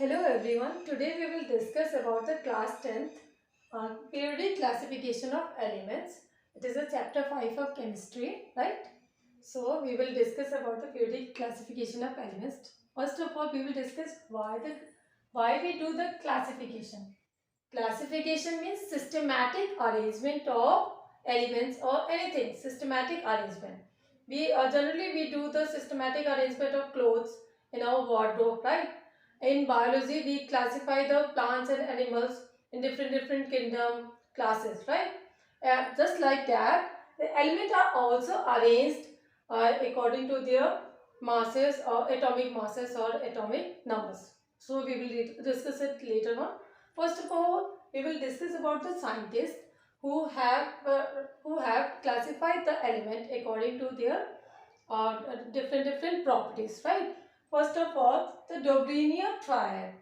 Hello everyone. Today we will discuss about the class 10th periodic classification of elements. It is a chapter 5 of chemistry, right? So we will discuss about the periodic classification of elements. First of all, we will discuss why we do the classification. Classification means systematic arrangement of elements or anything. Systematic arrangement. We generally we do the systematic arrangement of clothes in our wardrobe, right? In biology, we classify the plants and animals in different kingdom classes, right? Just like that, the elements are also arranged according to their masses or atomic masses or atomic numbers. So we will discuss it later on. First of all, we will discuss about the scientists who have classified the element according to their different properties, right? First of all, the Dobrenier triad.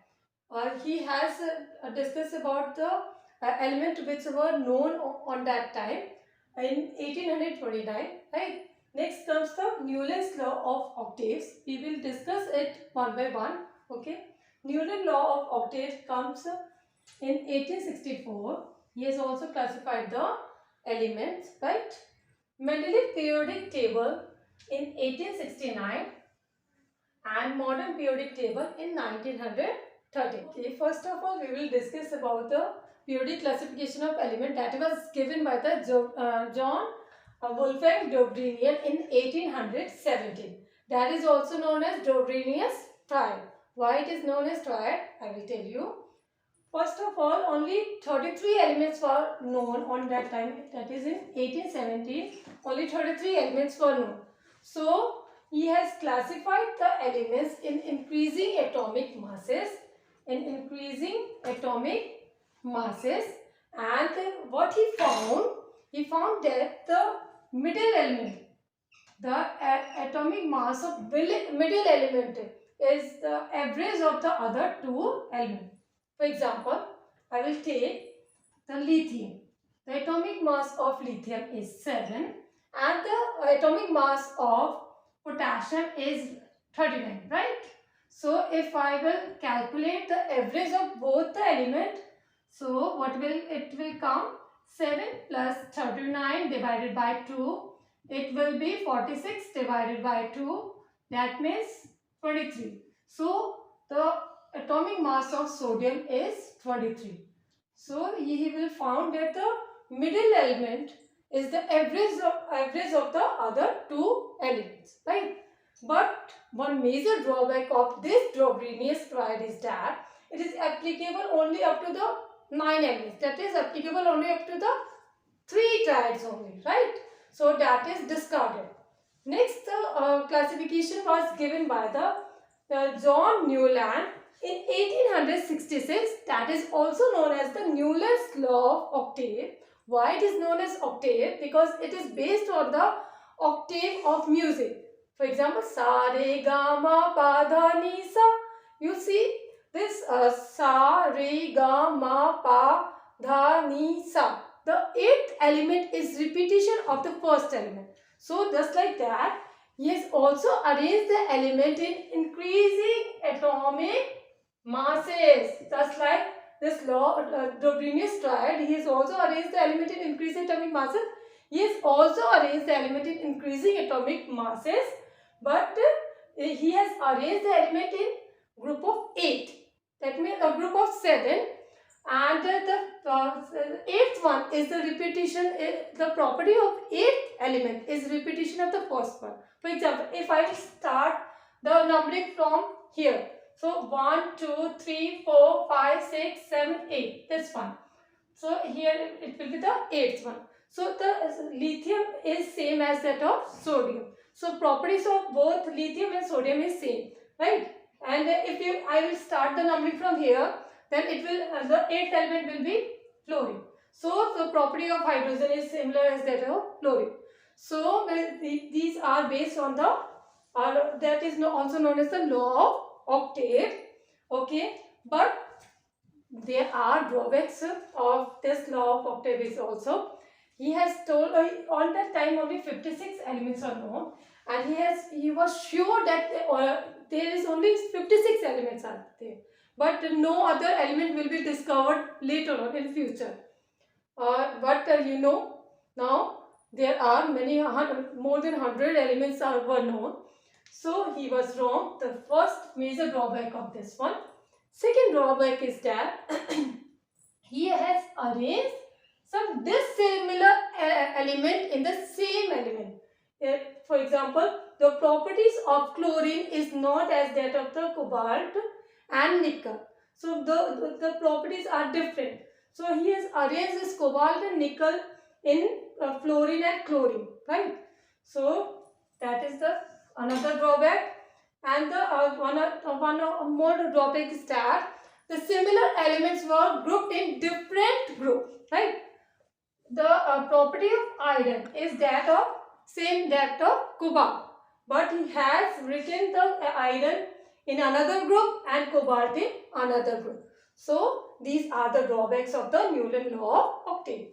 He has discussed about the element which were known on that time in 1829, right? Next comes the Newton's law of octaves. We will discuss it one by one, okay? Newton's law of octaves comes in 1864. He has also classified the elements, right? Mendeelev periodic table in 1869 and modern periodic table in 1930. Okay, first of all, we will discuss about the periodic classification of element that was given by the John Wolfgang Dobrenier in 1817. That is also known as Dobrenier's triad. Why it is known as triad, I will tell you. First of all, only 33 elements were known on that time. That is in 1817. Only 33 elements were known. So, he has classified the elements in increasing atomic masses. And what he found that the middle element, the atomic mass of middle element is the average of the other two elements. For example, I will take the lithium. The atomic mass of lithium is 7 and the atomic mass of potassium is 39, right? So, if I will calculate the average of both the elements, so what will it will come? 7 plus 39 divided by 2. It will be 46 divided by 2. That means 23. So, the atomic mass of sodium is 23. So, he will found that the middle element is the average of the other two elements, right? But one major drawback of this Dobrenier's triad is that it is applicable only up to the 9 elements. That is applicable only up to the 3 triads only, right? So that is discarded. Next, classification was given by the John Newland in 1866. That is also known as the Newland's law of octave. Why it is known as octave? Because it is based on the octave of music. For example, sa, re, ga, ma, pa, dha, ni, sa. You see this sa, re, ga, ma, pa, dha, ni, sa. The 8th element is repetition of the first element. So, just like that, he has also arranged the element in increasing atomic masses. Just like this law, Dobrenier's triad, he has also arranged the element in increasing atomic masses. He has also arranged the element in increasing atomic masses, but he has arranged the element in group of 8. That means a group of 7. And the 8th one is the repetition. The property of 8th element is repetition of the first one. For example, if I start the numbering from here. So 1, 2, 3, 4, 5, 6, 7, 8. This one. So here it will be the 8th one. So the lithium is same as that of sodium. So properties of both lithium and sodium is same, right? And I will start the numbering from here, then it will the 8th element will be fluorine. So the property of hydrogen is similar as that of fluorine. So these are based on the that is also known as the law of octave. Okay, but there are drawbacks of this law of octaves also. He has told on that time only 56 elements are known, and he was sure that there is only 56 elements are there. but no other element will be discovered later on in future. But you know, now there are more than 100 elements were known. So he was wrong. The first major drawback of this one. Second drawback is that he has arranged some dissimilar element in the same element. For example, the properties of chlorine is not as that of the cobalt and nickel. So the properties are different. So he has arranged this cobalt and nickel in fluorine and chlorine, right? So that is the another drawback. And the one more drawback is that the similar elements were grouped in different groups, right? The property of iron is that of same that of cobalt, but he has written the iron in another group and cobalt in another group. So these are the drawbacks of the Newton law of octave.